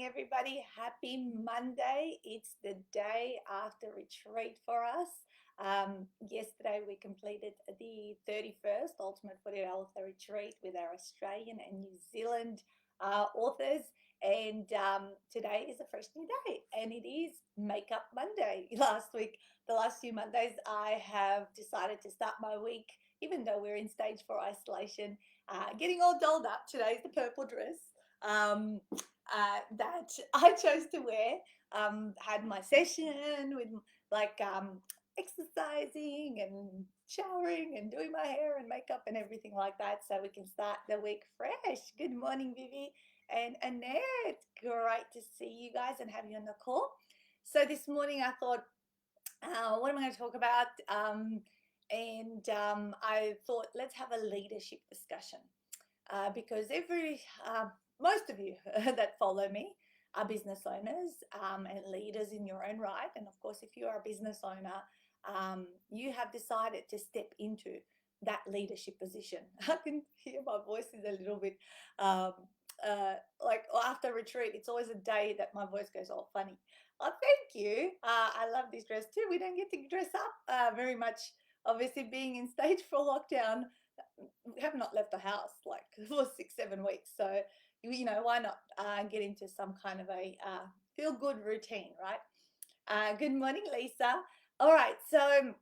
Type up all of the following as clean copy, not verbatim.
everybody. Happy Monday. It's the day after retreat for us. Yesterday, we completed the 31st Ultimate 48 Hour Retreat with our Australian and New Zealand authors. And today is a fresh new day, and it is Makeup Monday. Last week, the last few Mondays, I have decided to start my week, even though we're in stage 4 isolation, getting all dolled up. Today's the purple dress. Um, that I chose to wear. Had my session with like exercising and showering and doing my hair and makeup and everything like that, so we can start the week fresh. Good morning, Vivi and Annette. Great to see you guys and have you on the call. So this morning I thought, what am I going to talk about? I thought let's have a leadership discussion because most of you that follow me are business owners and leaders in your own right. And of course, if you are a business owner, you have decided to step into that leadership position. I can hear my voice is a little bit um, like after retreat. It's always a day that my voice goes all funny. Oh, thank you. I love this dress too. We don't get to dress up very much. Obviously, being in stage 4 lockdown, we have not left the house like for 6-7 weeks, so why not get into some kind of a feel good routine, right? Good morning, Lisa. All right, so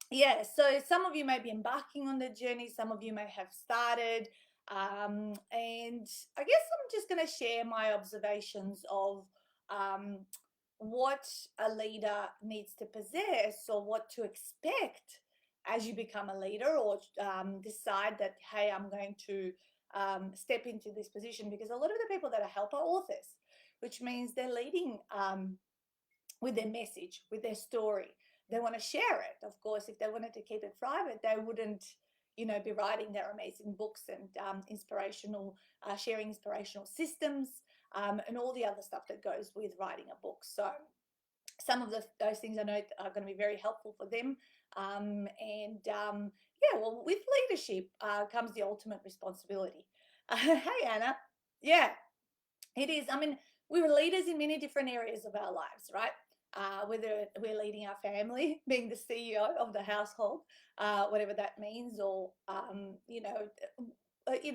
yeah, so some of you may be embarking on the journey, some of you may have started, and I guess I'm just going to share my observations of um, what a leader needs to possess or what to expect as you become a leader, or decide that, hey, I'm going to step into this position, because a lot of the people that are helper authors, which means they're leading with their message, with their story. They want to share it. Of course, if they wanted to keep it private, they wouldn't, be writing their amazing books and sharing inspirational systems and all the other stuff that goes with writing a book. So some of those things I know are going to be very helpful for them. Yeah, well, with leadership comes the ultimate responsibility. Hey, Anna. Yeah, it is. I mean, we're leaders in many different areas of our lives, right? Whether we're leading our family, being the CEO of the household, whatever that means, or in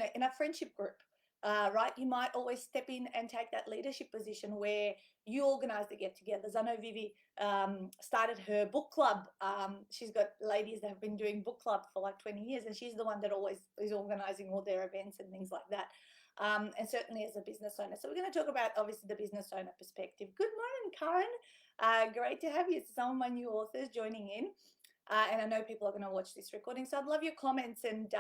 a friendship group, right? You might always step in and take that leadership position where you organise the get-togethers. I know Vivi started her book club. She's got ladies that have been doing book club for like 20 years, and she's the one that always is organising all their events and things like that. And certainly as a business owner. So we're going to talk about obviously the business owner perspective. Good morning, Karen. Great to have you. It's some of my new authors joining in. And I know people are going to watch this recording. So I'd love your comments and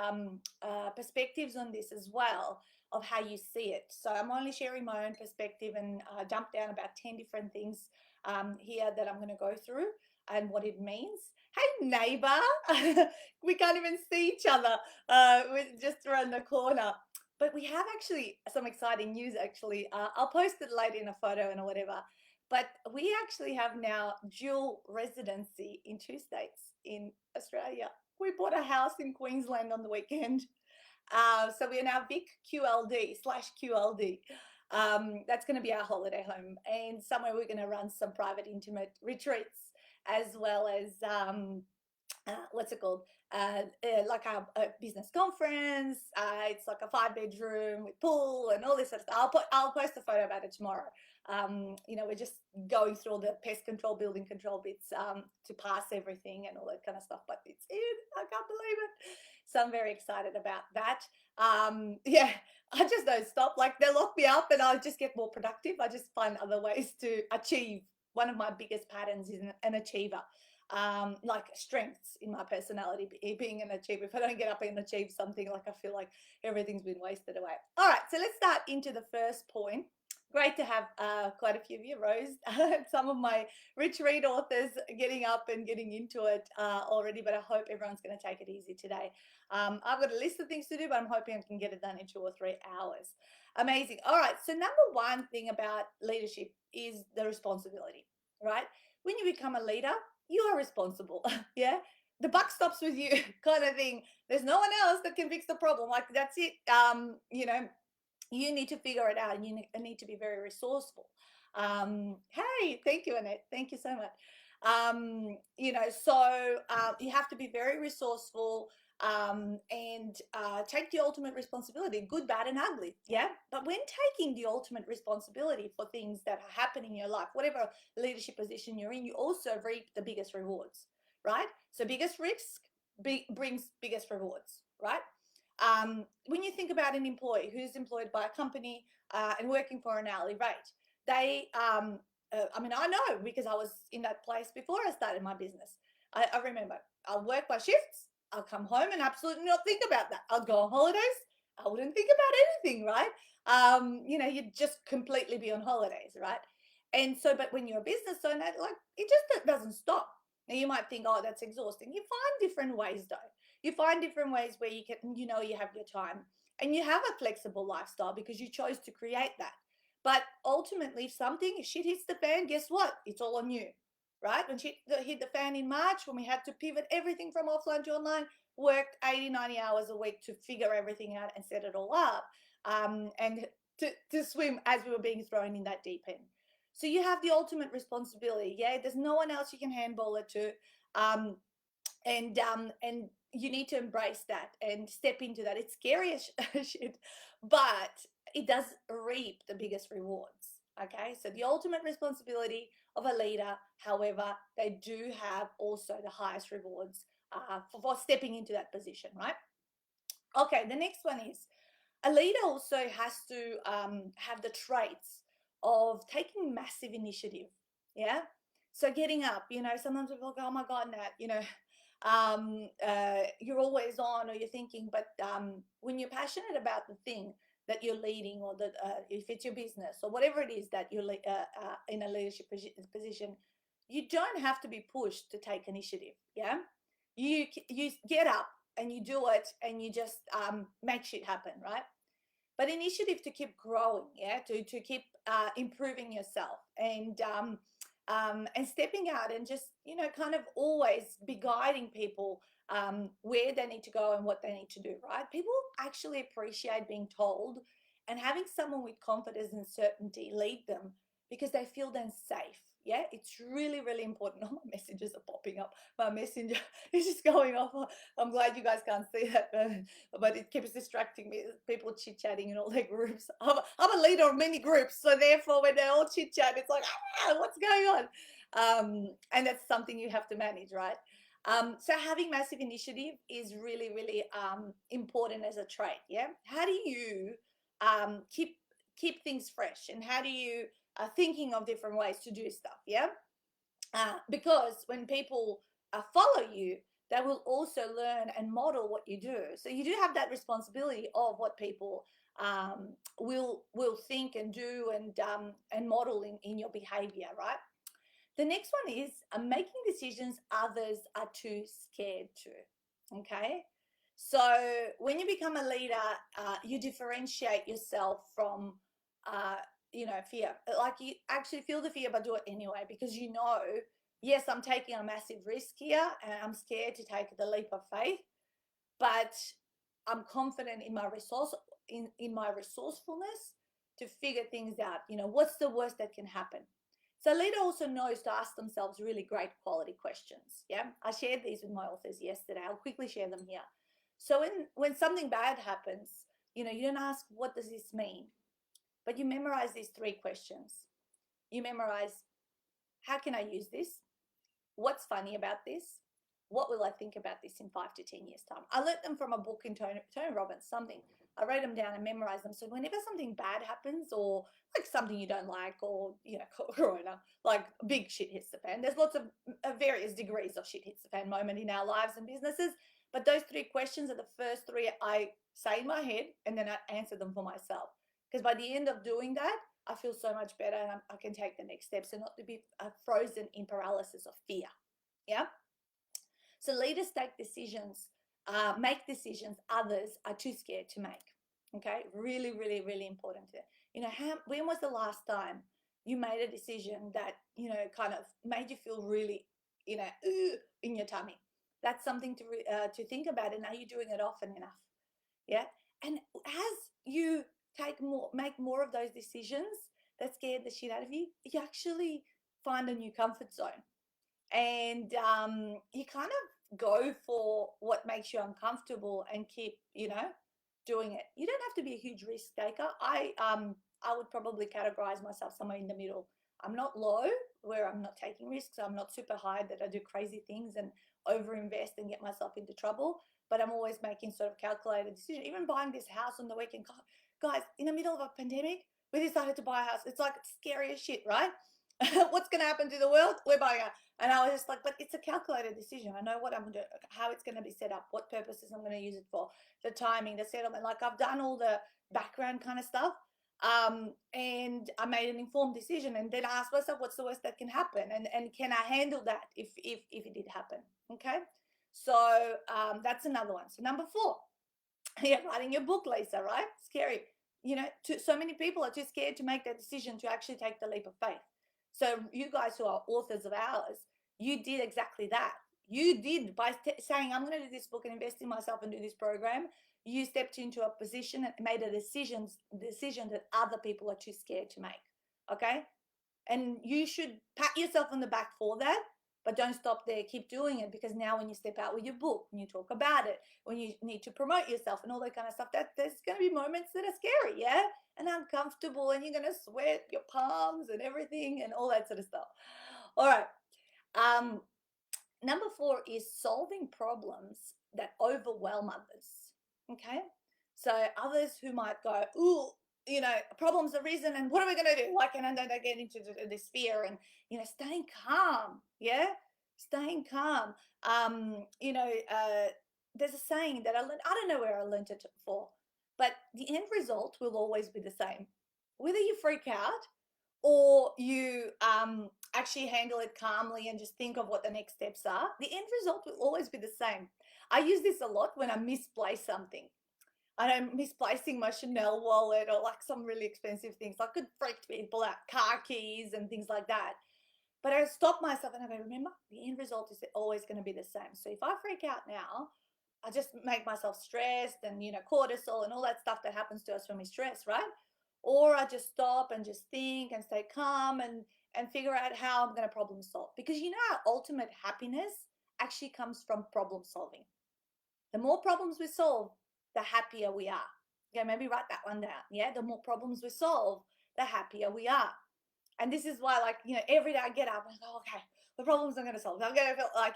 perspectives on this as well, of how you see it. So I'm only sharing my own perspective and dump down about 10 different things here that I'm going to go through and what it means. Hey, neighbor. We can't even see each other. We're just around the corner. But we have actually some exciting news, actually. I'll post it later in a photo and whatever. But we actually have now dual residency in 2 states in Australia. We bought a house in Queensland on the weekend. So we are now Vic QLD/QLD. That's going to be our holiday home, and somewhere we're going to run some private, intimate retreats, as well as what's it called? Like a business conference. It's like a 5-bedroom with pool and all this sort of stuff. I'll post a photo about it tomorrow. We're just going through all the pest control, building control bits to pass everything and all that kind of stuff. But it's in. I can't believe it. So I'm very excited about that. Yeah, I just don't stop. Like, they lock me up and I just get more productive. I just find other ways to achieve. One of my biggest patterns is an achiever. Like strengths in my personality, being an achiever. If I don't get up and achieve something, like, I feel like everything's been wasted away. All right, so let's start into the first point. Great to have quite a few of you, Rose, some of my retreat authors getting up and getting into it already, but I hope everyone's going to take it easy today. I've got a list of things to do, but I'm hoping I can get it done in 2 or 3 hours. Amazing. All right, so number one thing about leadership is the responsibility, right? When you become a leader, you are responsible. Yeah, the buck stops with you, kind of thing. There's no one else that can fix the problem. Like, that's it. you need to figure it out, and you need to be very resourceful. Hey, thank you, Annette. Thank you so much. So you have to be very resourceful, and take the ultimate responsibility, good, bad, and ugly. Yeah. But when taking the ultimate responsibility for things that are happening in your life, whatever leadership position you're in, you also reap the biggest rewards, right? So biggest risk brings biggest rewards, right? When you think about an employee who's employed by a company and working for an hourly rate, they, I know because I was in that place before I started my business. I remember I'll work my shifts, I'll come home and absolutely not think about that. I'll go on holidays, I wouldn't think about anything, right? You'd just completely be on holidays, right? And so, but when you're a business owner, like it just doesn't stop. Now you might think, oh, that's exhausting. You find different ways though. You find different ways where you can, you have your time and you have a flexible lifestyle because you chose to create that. But ultimately, if shit hits the fan, guess what? It's all on you, right? When shit hit the fan in March, when we had to pivot everything from offline to online, worked 80, 90 hours a week to figure everything out and set it all up, and to swim as we were being thrown in that deep end. So you have the ultimate responsibility. Yeah, there's no one else you can handball it to. And you need to embrace that and step into that. It's scary as shit, but it does reap the biggest rewards. Okay, so the ultimate responsibility of a leader, however, they do have also the highest rewards for stepping into that position, right? Okay, the next one is a leader also has to have the traits of taking massive initiative. Yeah. So getting up, sometimes people go, oh my God, Nat, you're always on or you're thinking, but when you're passionate about the thing that you're leading, or that if it's your business or whatever it is that you're in a leadership position, you don't have to be pushed to take initiative. Yeah. You get up and you do it and you just make shit happen, right? But initiative to keep growing, yeah, to keep improving yourself, and stepping out and just kind of always be guiding people where they need to go and what they need to do, right? People actually appreciate being told and having someone with confidence and certainty lead them because they feel then safe. Yeah, it's really, really important. All my messages are popping up. My messenger is just going off. I'm glad you guys can't see that, but it keeps distracting me. People chit chatting in all their groups. I'm a leader of many groups, so therefore, when they all chit chat, it's like, what's going on? And that's something you have to manage, right? So having massive initiative is really, really important as a trait. Yeah. How do you keep things fresh, and how do you thinking of different ways to do stuff? Yeah. Because when people follow you, they will also learn and model what you do. So you do have that responsibility of what people will think and do, and model in your behavior, right? The next one is making decisions others are too scared to. Okay. So when you become a leader, you differentiate yourself from, fear. Like you actually feel the fear, but do it anyway because yes, I'm taking a massive risk here and I'm scared to take the leap of faith, but I'm confident in my in my resourcefulness to figure things out. What's the worst that can happen? So leader also knows to ask themselves really great quality questions. Yeah, I shared these with my authors yesterday. I'll quickly share them here. So when something bad happens, you don't ask, what does this mean? But you memorize these 3 questions. You memorize, how can I use this? What's funny about this? What will I think about this in 5 to 10 years' time? I learned them from a book in Tony Robbins, something. I wrote them down and memorized them. So whenever something bad happens, or like something you don't like, or, corona, like big shit hits the fan. There's lots of various degrees of shit hits the fan moment in our lives and businesses. But those 3 questions are the first 3 I say in my head, and then I answer them for myself. Because by the end of doing that, I feel so much better, and I can take the next steps and not to be frozen in paralysis of fear. Yeah. So leaders make decisions others are too scared to make. Okay. Really, really, really important. When was the last time you made a decision that, kind of made you feel really, in your tummy? That's something to think about. And are you doing it often enough? Yeah. And as you make more of those decisions that scared the shit out of you, you actually find a new comfort zone. And you kind of go for what makes you uncomfortable and keep, doing it. You don't have to be a huge risk taker. I would probably categorize myself somewhere in the middle. I'm not low, where I'm not taking risks. I'm not super high that I do crazy things and overinvest and get myself into trouble. But I'm always making sort of calculated decisions. Even buying this house on the weekend, guys, in the middle of a pandemic, we decided to buy a house. It's like scary as shit, right? What's going to happen to the world? We're buying it. And I was just like, but it's a calculated decision. I know what I'm doing, how it's going to be set up, what purposes I'm going to use it for, the timing, the settlement. Like I've done all the background kind of stuff. And I made an informed decision, and then I asked myself, what's the worst that can happen? And can I handle that if it did happen? Okay. So that's another one. So number 4, you're writing your book, Lisa, right? Scary. So many people are too scared to make that decision to actually take the leap of faith. So you guys who are authors of ours, you did exactly that. You did, by saying, I'm going to do this book and invest in myself and do this program, you stepped into a position and made a decision that other people are too scared to make. Okay? And you should pat yourself on the back for that, but don't stop there. Keep doing it, because now when you step out with your book, when you talk about it, when you need to promote yourself and all that kind of stuff, that there's going to be moments that are scary, yeah, and uncomfortable, and you're going to sweat your palms and everything and all that sort of stuff. All right. Number 4 is solving problems that overwhelm others. Okay. So others who might go, ooh, problems have risen, and what are we going to do? Like, and then they get into this fear, and staying calm. Yeah, staying calm. There's a saying that I learned. I don't know where I learned it for, but the end result will always be the same. Whether you freak out or you actually handle it calmly and just think of what the next steps are, the end result will always be the same. I use this a lot when I misplace something. I'm misplacing my Chanel wallet or like some really expensive things. I could freak people out, car keys and things like that. But I stop myself and I go, remember, the end result is always going to be the same. So if I freak out now, I just make myself stressed and, cortisol and all that stuff that happens to us when we stress, right? Or I just stop and just think and stay calm and figure out how I'm going to problem solve. Because our ultimate happiness actually comes from problem solving. The more problems we solve, the happier we are. Okay, maybe write that one down. Yeah, the more problems we solve, the happier we are. And this is why, like, every day I get up and I go, okay, the problems I'm going to solve. I'm going to feel like,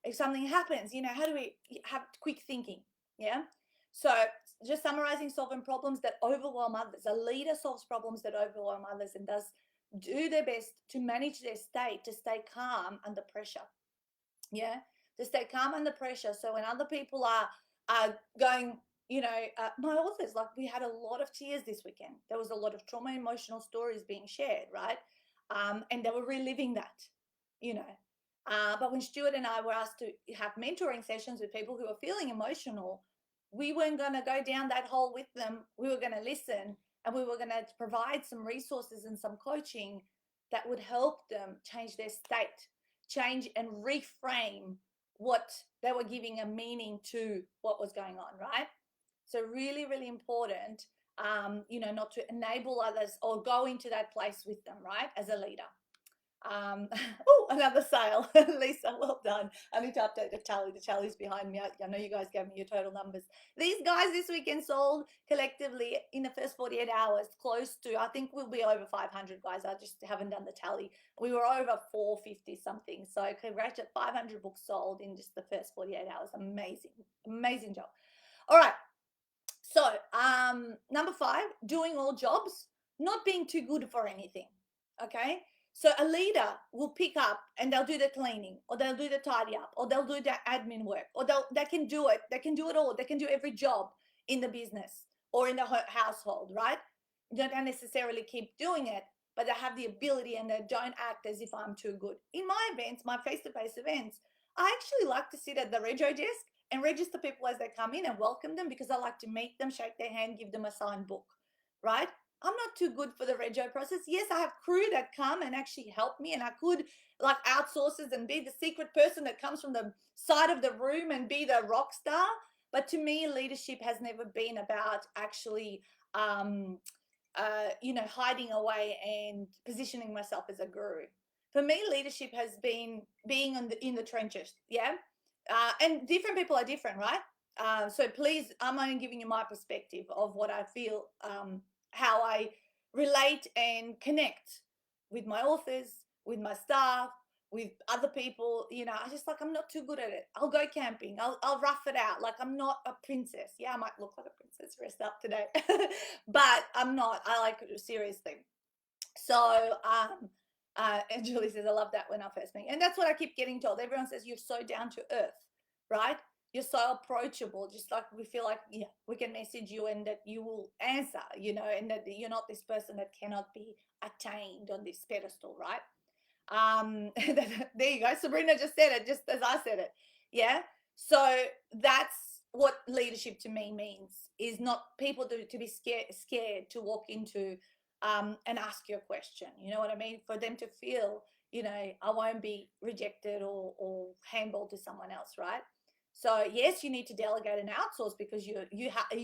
if something happens, how do we have quick thinking? Yeah. So just summarizing, solving problems that overwhelm others. A leader solves problems that overwhelm others and does do their best to manage their state, to stay calm under pressure. Yeah, to stay calm under pressure. So when other people are going, my authors, like, we had a lot of tears this weekend. There was a lot of trauma, emotional stories being shared, right? And they were reliving that, but when Stuart and I were asked to have mentoring sessions with people who are feeling emotional, we weren't going to go down that hole with them. We were going to listen, and we were going to provide some resources and some coaching that would help them change their state, change and reframe what they were giving a meaning to what was going on, right? So really, really important, not to enable others or go into that place with them, right, as a leader. Another sale. Lisa, well done. I need to update the tally. The tally's behind me. I know you guys gave me your total numbers. These guys this weekend sold collectively in the first 48 hours close to, I think we'll be over 500 guys. I just haven't done the tally. We were over 450 something. So congratulations, 500 books sold in just the first 48 hours. Amazing job. All right. So number 5, doing all jobs, not being too good for anything. Okay. So a leader will pick up and they'll do the cleaning, or they'll do the tidy up, or they'll do the admin work, or they can do it. They can do it all. They can do every job in the business or in the household, right? They don't necessarily keep doing it, but they have the ability, and they don't act as if I'm too good. In my events, my face-to-face events, I actually like to sit at the rego desk and register people as they come in and welcome them, because I like to meet them, shake their hand, give them a signed book, right? I'm not too good for the rego process. Yes, I have crew that come and actually help me, and I could like outsources and be the secret person that comes from the side of the room and be the rock star. But to me, leadership has never been about actually hiding away and positioning myself as a guru. For me, leadership has been being in the trenches, yeah. And different people are different, right? So please, I'm only giving you my perspective of what I feel, how I relate and connect with my authors, with my staff, with other people. I just I'm not too good at it. I'll go camping. I'll rough it out. Like, I'm not a princess. Yeah, I might look like a princess dressed up today, but I'm not. I like it seriously. So, and Julie says, I love that when I first meet. And that's what I keep getting told. Everyone says, you're so down to earth, right? You're so approachable. Just like we feel like, yeah, we can message you and that you will answer, and that you're not this person that cannot be attained on this pedestal, right? There you go. Sabrina just said it, just as I said it. Yeah. So that's what leadership to me means, is not people to be scared to walk into and ask you a question. You know what I mean? For them to feel, I won't be rejected or handballed to someone else, right? So yes, you need to delegate and outsource because you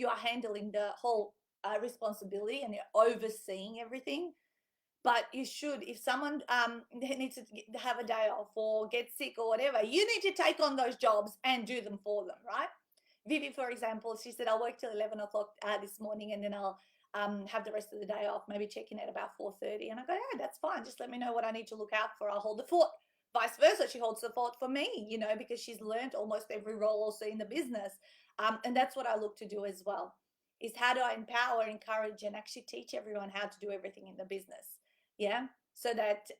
are handling the whole responsibility and you're overseeing everything. But you should, if someone needs to have a day off or get sick or whatever, you need to take on those jobs and do them for them, right? Vivi, for example, she said, I'll work till 11 o'clock this morning and then I'll have the rest of the day off, maybe check in at about 4:30. And I go, yeah, that's fine. Just let me know what I need to look out for. I'll hold the fort. Vice versa, she holds the fort for me, because she's learned almost every role also in the business. And that's what I look to do as well, is how do I empower, encourage, and actually teach everyone how to do everything in the business. Yeah. So that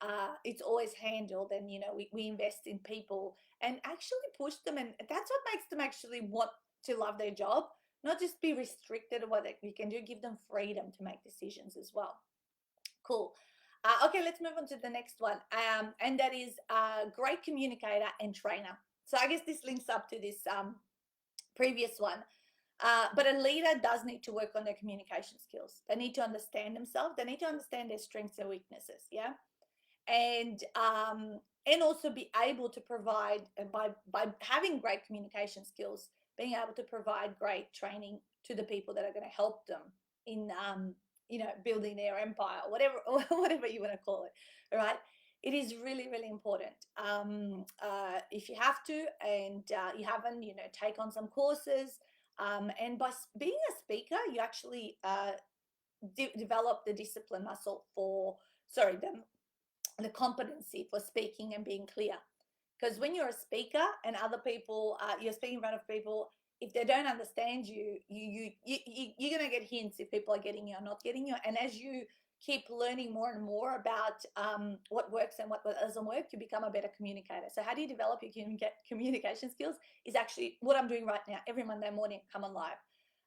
it's always handled, and we invest in people and actually push them, and that's what makes them actually want to love their job, not just be restricted to what you can do. Give them freedom to make decisions as well. Cool. Okay, let's move on to the next one, and that is great communicator and trainer. So I guess this links up to this previous one. But a leader does need to work on their communication skills. They need to understand themselves. They need to understand their strengths and weaknesses. Yeah, and also be able to provide, by having great communication skills, being able to provide great training to the people that are going to help them in building their empire, whatever whatever you want to call it. Right? It is really, really important. If you have to, and you haven't, take on some courses. And by being a speaker, you actually develop the discipline muscle the competency for speaking and being clear. Because when you're a speaker and other people, you're speaking in front of people, if they don't understand you're going to get hints if people are getting you or not getting you. And as you keep learning more and more about what works and what doesn't work, you become a better communicator. So how do you develop your communication skills is actually what I'm doing right now. Every Monday morning, come on live.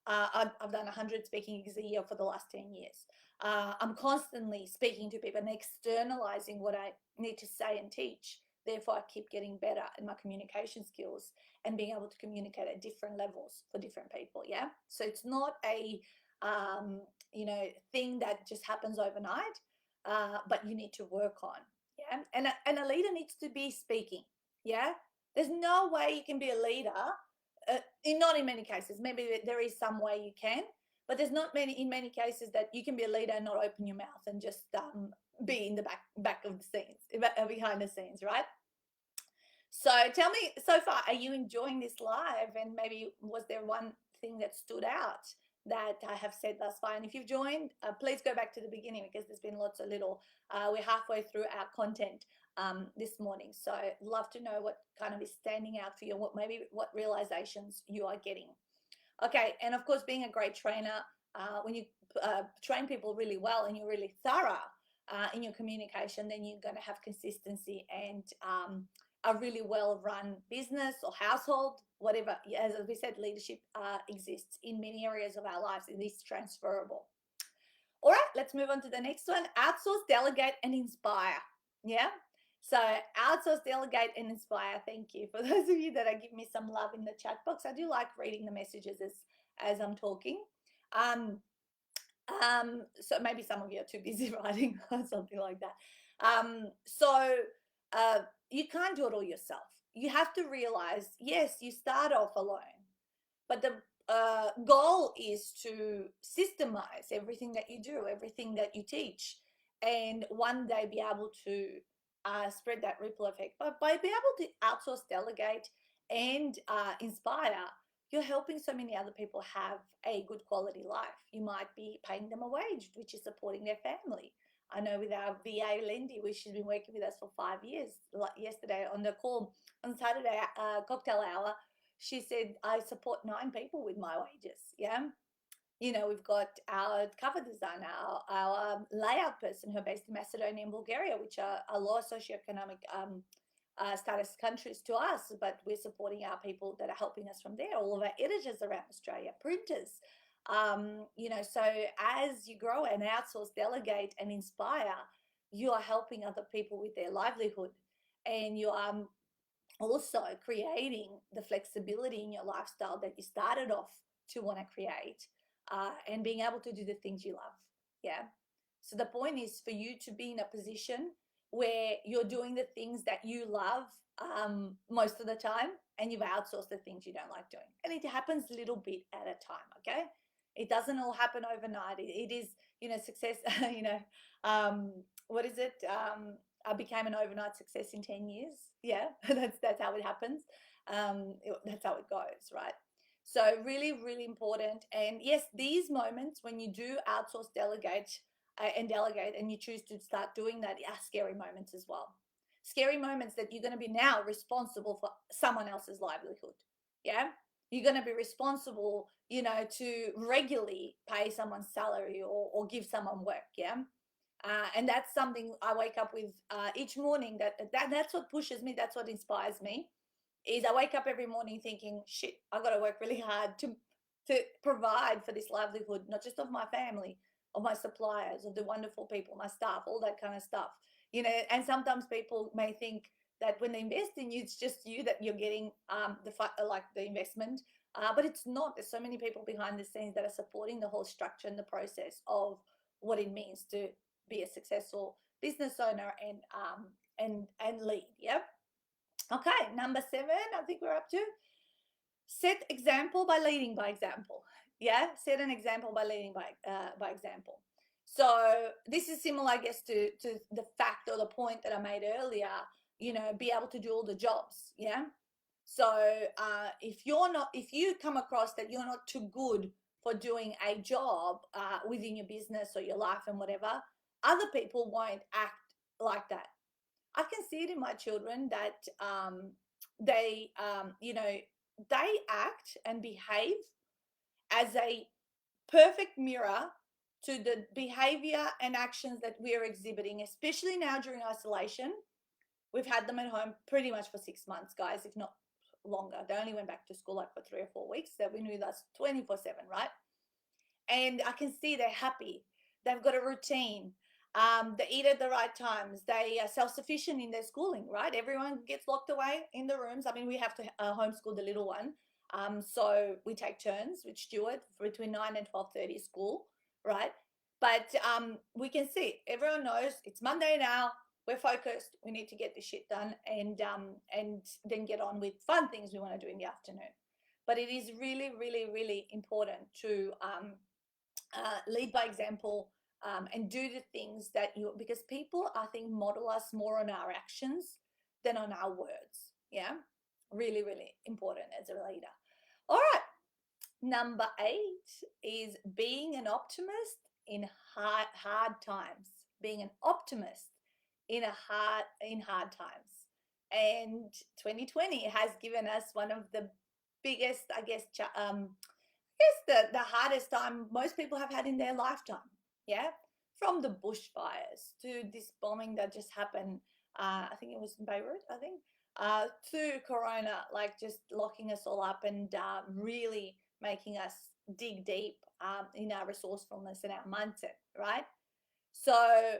I've done 100 speaking gigs a year for the last 10 years. I'm constantly speaking to people and externalizing what I need to say and teach. Therefore, I keep getting better in my communication skills and being able to communicate at different levels for different people. Yeah. So it's not a, thing that just happens overnight, but you need to work on. Yeah. And a leader needs to be speaking. Yeah. There's no way you can be a leader. Not in many cases. Maybe there is some way you can, but there's not in many cases that you can be a leader and not open your mouth and just be in the back of the scenes, behind the scenes, right? So tell me, so far, are you enjoying this live? And maybe was there one thing that stood out that I have said thus far? And if you've joined, please go back to the beginning, because there's been lots of little, we're halfway through our content this morning. So I'd love to know what kind of is standing out for you, what realizations you are getting. Okay, and of course, being a great trainer, when you train people really well and you're really thorough in your communication, then you're going to have consistency and a really well-run business or household, whatever. As we said, leadership exists in many areas of our lives. It is transferable. All right, let's move on to the next one. Outsource, delegate, and inspire. Yeah. So outsource, delegate, and inspire. Thank you. For those of you that are giving me some love in the chat box, I do like reading the messages as I'm talking. So maybe some of you are too busy writing or something like that. You can't do it all yourself. You have to realize, yes, you start off alone, but the goal is to systemize everything that you do, everything that you teach, and one day be able to spread that ripple effect. But by being able to outsource, delegate, and inspire, you're helping so many other people have a good quality life. You might be paying them a wage, which is supporting their family. I know with our VA, Lindy, she's been working with us for 5 years. Like yesterday on the call on Saturday, cocktail hour, she said, I support 9 people with my wages. Yeah. You know, we've got our cover designer, our layout person who are based in Macedonia and Bulgaria, which are low socioeconomic status countries to us, but we're supporting our people that are helping us from there. All of our editors around Australia, printers. You know, so as you grow and outsource, delegate, and inspire, you are helping other people with their livelihood, and you are also creating the flexibility in your lifestyle that you started off to want to create, and being able to do the things you love. Yeah. So the point is for you to be in a position where you're doing the things that you love most of the time, and you've outsourced the things you don't like doing. And it happens a little bit at a time, okay? It doesn't all happen overnight. It is, you know, success, you know, what is it? I became an overnight success in 10 years. Yeah, that's how it happens. That's how it goes, right? So really, really important. And yes, these moments when you do outsource, delegate, and you choose to start doing that are scary moments as well. Scary moments that you're going to be now responsible for someone else's livelihood. Yeah, you're going to be responsible, you know, to regularly pay someone's salary or give someone work. Yeah. And that's something I wake up with each morning. That's what pushes me. That's what inspires me. Is I wake up every morning thinking, shit, I've got to work really hard to provide for this livelihood, not just of my family, of my suppliers, of the wonderful people, my staff, all that kind of stuff. You know, and sometimes people may think that when they invest in you, it's just you that you're getting the investment, but it's not. There's so many people behind the scenes that are supporting the whole structure and the process of what it means to be a successful business owner and lead. Yep. Okay, number 7, I think we're up to set example by leading by example. Yeah, set an example by leading by example. So this is similar, I guess, to the fact or the point that I made earlier. You know, be able to do all the jobs. Yeah. So if you come across that you're not too good for doing a job within your business or your life and whatever, other people won't act like that. I can see it in my children that you know, they act and behave as a perfect mirror to the behavior and actions that we're exhibiting, especially now during isolation. We've had them at home pretty much for 6 months, guys, if not longer. They only went back to school like for 3 or 4 weeks. They've been with us 24/7, right? And I can see they're happy. They've got a routine. They eat at the right times. They are self-sufficient in their schooling, right? Everyone gets locked away in the rooms. I mean, we have to homeschool the little one. So we take turns with Stuart between 9 and 12:30 school, right? But we can see, everyone knows it's Monday now. We're focused. We need to get this shit done and then get on with fun things we want to do in the afternoon. But it is really, really, really important to lead by example, and do the things that because people, I think, model us more on our actions than on our words. Yeah, really, really important as a leader. All right, number 8 is being an optimist in hard times. Being an optimist in hard times. And 2020 has given us one of the biggest, I guess, the hardest time most people have had in their lifetime. Yeah, from the bushfires to this bombing that just happened. I think it was in Beirut. I think to Corona, like just locking us all up and really making us dig deep in our resourcefulness and our mindset. Right. So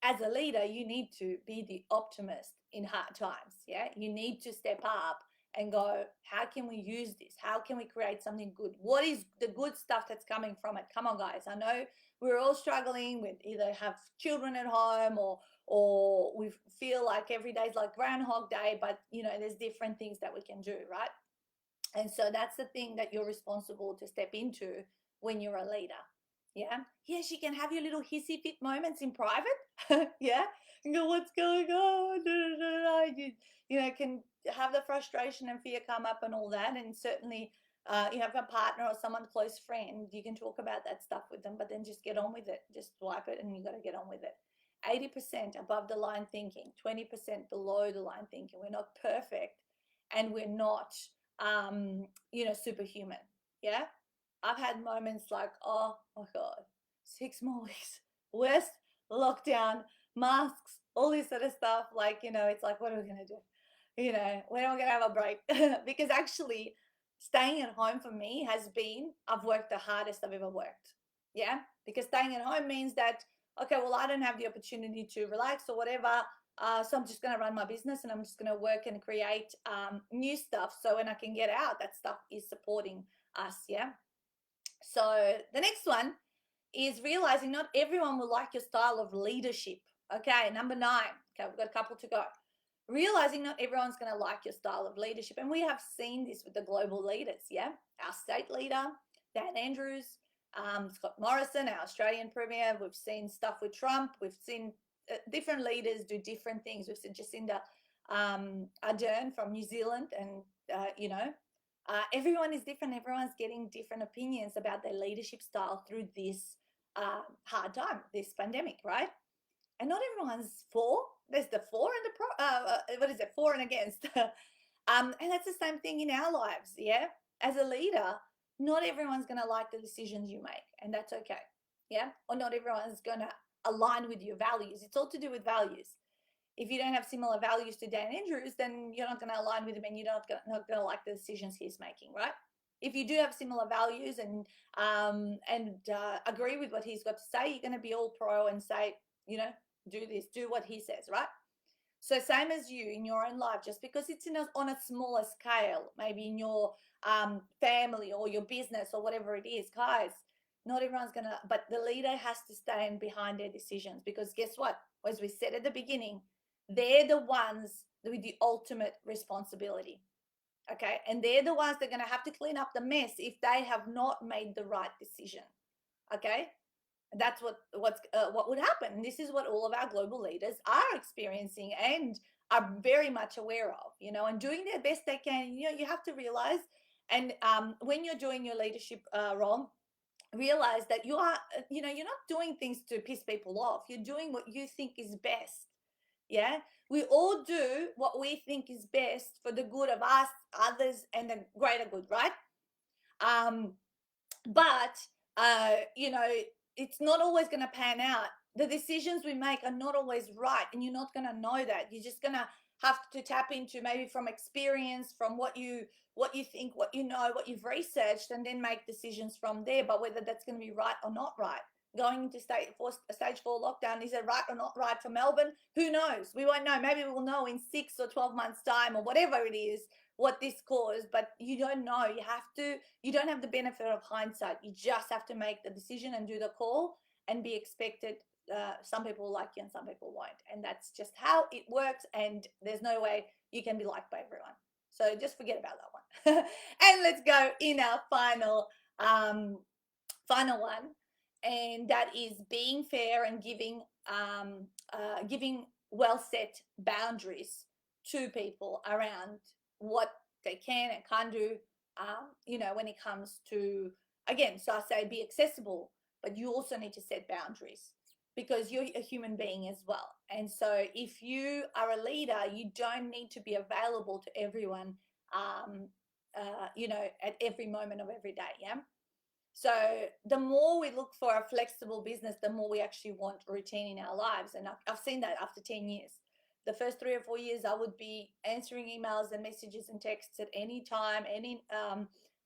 as a leader, you need to be the optimist in hard times. Yeah, you need to step up and go, how can we use this? How can we create something good? What is the good stuff that's coming from it? Come on, guys. I know we're all struggling with either have children at home or we feel like every day is like Groundhog Day, but you know, there's different things that we can do, right? And so that's the thing that you're responsible to step into when you're a leader. Yeah. Yes, you can have your little hissy fit moments in private. Yeah. You go, what's going on? You know, can have the frustration and fear come up and all that. And certainly, you have a partner or someone close friend, you can talk about that stuff with them, but then just get on with it. Just wipe it and you got to get on with it. 80% above the line thinking, 20% below the line thinking. We're not perfect and we're not you know, superhuman. Yeah. I've had moments like, oh my God, 6 more weeks, worst lockdown, masks, all this sort of stuff. Like, you know, it's like, what are we going to do? You know, when am I going to have a break? Because actually, staying at home for me has been, I've worked the hardest I've ever worked. Yeah. Because staying at home means that, okay, well, I don't have the opportunity to relax or whatever. So I'm just going to run my business and I'm just going to work and create new stuff. So when I can get out, that stuff is supporting us. Yeah. So the next one is realizing not everyone will like your style of leadership. Okay, number 9. Okay, we've got a couple to go. Realizing not everyone's going to like your style of leadership. And we have seen this with the global leaders. Yeah. Our state leader, Dan Andrews, Scott Morrison, our Australian Premier. We've seen stuff with Trump. We've seen different leaders do different things. We've seen Jacinda Ardern from New Zealand, and you know, everyone is different. Everyone's getting different opinions about their leadership style through this hard time, this pandemic, right? And not everyone's for. There's the for and the what is it? For and against. And that's the same thing in our lives. Yeah, as a leader, not everyone's going to like the decisions you make, and that's okay. Yeah, or not everyone's going to align with your values. It's all to do with values. If you don't have similar values to Dan Andrews, then you're not going to align with him, and you're not going to like the decisions he's making, right? If you do have similar values and agree with what he's got to say, you're going to be all pro and say, you know, do this, do what he says, right? So same as you in your own life, just because it's on a smaller scale, maybe in your family or your business or whatever it is, guys, not everyone's going to, but the leader has to stand behind their decisions, because guess what? As we said at the beginning, they're the ones with the ultimate responsibility. Okay. And they're the ones that are going to have to clean up the mess if they have not made the right decision. Okay. That's what would happen. And this is what all of our global leaders are experiencing and are very much aware of, you know, and doing their best they can. You know, you have to realize, and when you're doing your leadership role, realize that you are, you know, you're not doing things to piss people off. You're doing what you think is best. Yeah, we all do what we think is best for the good of us, others, and the greater good, right? Um, but you know, it's not always going to pan out. The decisions we make are not always right, and you're not going to know that. You're just going to have to tap into, maybe from experience, from what you think, what you know, what you've researched, and then make decisions from there. But whether that's going to be right or not right, going into stage 4 lockdown, is it right or not right for Melbourne? Who knows? We won't know. Maybe we'll know in 6 or 12 months time, or whatever it is, what this caused. But you don't know. You don't have the benefit of hindsight. You just have to make the decision and do the call and be expected. Some people will like you and some people won't, and that's just how it works, and there's no way you can be liked by everyone. So just forget about that one. And let's go in our final one, and that is being fair and giving well set boundaries to people around what they can and can't do. You know, when it comes to, again, so I say be accessible, but you also need to set boundaries, because you're a human being as well. And so if you are a leader, you don't need to be available to everyone, you know, at every moment of every day. Yeah. So the more we look for a flexible business, the more we actually want routine in our lives. And I've seen that after 10 years. The first 3 or 4 years, I would be answering emails and messages and texts at any time, any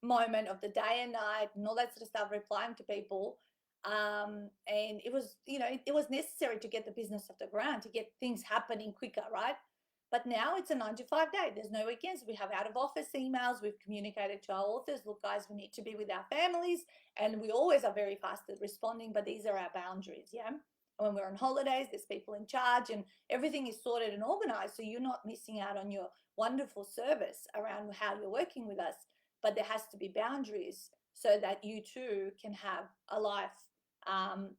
moment of the day and night, and all that sort of stuff, replying to people. And it was, you know, it was necessary to get the business off the ground, to get things happening quicker, right? But now it's a 9 to 5 day. There's no weekends. We have out of office emails. We've communicated to our authors, look, guys, we need to be with our families. And we always are very fast at responding, but these are our boundaries. Yeah. And when we're on holidays, there's people in charge, and everything is sorted and organized. So you're not missing out on your wonderful service around how you're working with us. but there has to be boundaries so that you too can have a life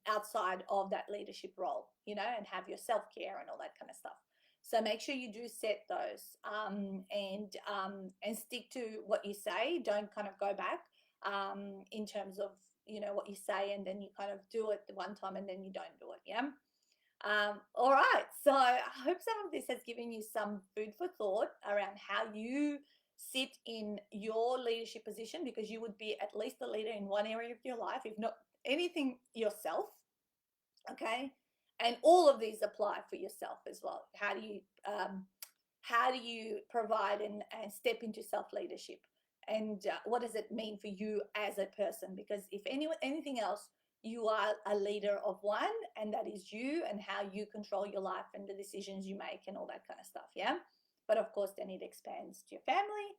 outside of that leadership role, you know, and have your self-care and all that kind of stuff. So make sure you do set those, and stick to what you say. Don't kind of go back in terms of, you know, what you say, and then you kind of do it the one time and then you don't do it. Yeah. All right. So I hope some of this has given you some food for thought around how you sit in your leadership position, because you would be at least a leader in one area of your life, if not anything yourself. Okay. And all of these apply for yourself as well. How do you provide and step into self leadership? And what does it mean for you as a person? Because if anything else, you are a leader of one, and that is you, and how you control your life and the decisions you make and all that kind of stuff. Yeah. But of course, then it expands to your family,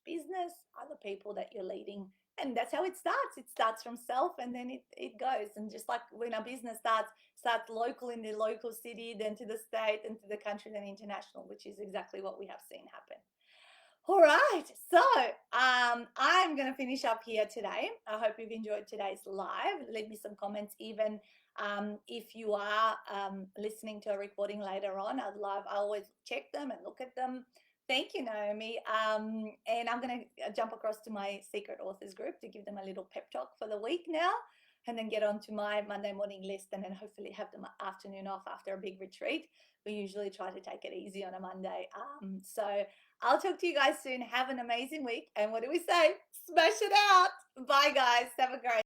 business, other people that you're leading. And that's how it starts. It starts from self, and then it goes. And just like when a business starts local in the local city, then to the state, and to the country, then international, which is exactly what we have seen happen. All right, so I'm going to finish up here today. I hope you've enjoyed today's live. Leave me some comments, even if you are listening to a recording later on. I always check them and look at them. Thank you, Naomi. And I'm going to jump across to my secret authors group to give them a little pep talk for the week now, and then get on to my Monday morning list, and then hopefully have the afternoon off after a big retreat. We usually try to take it easy on a Monday. So I'll talk to you guys soon. Have an amazing week. And what do we say? Smash it out. Bye, guys. Have a great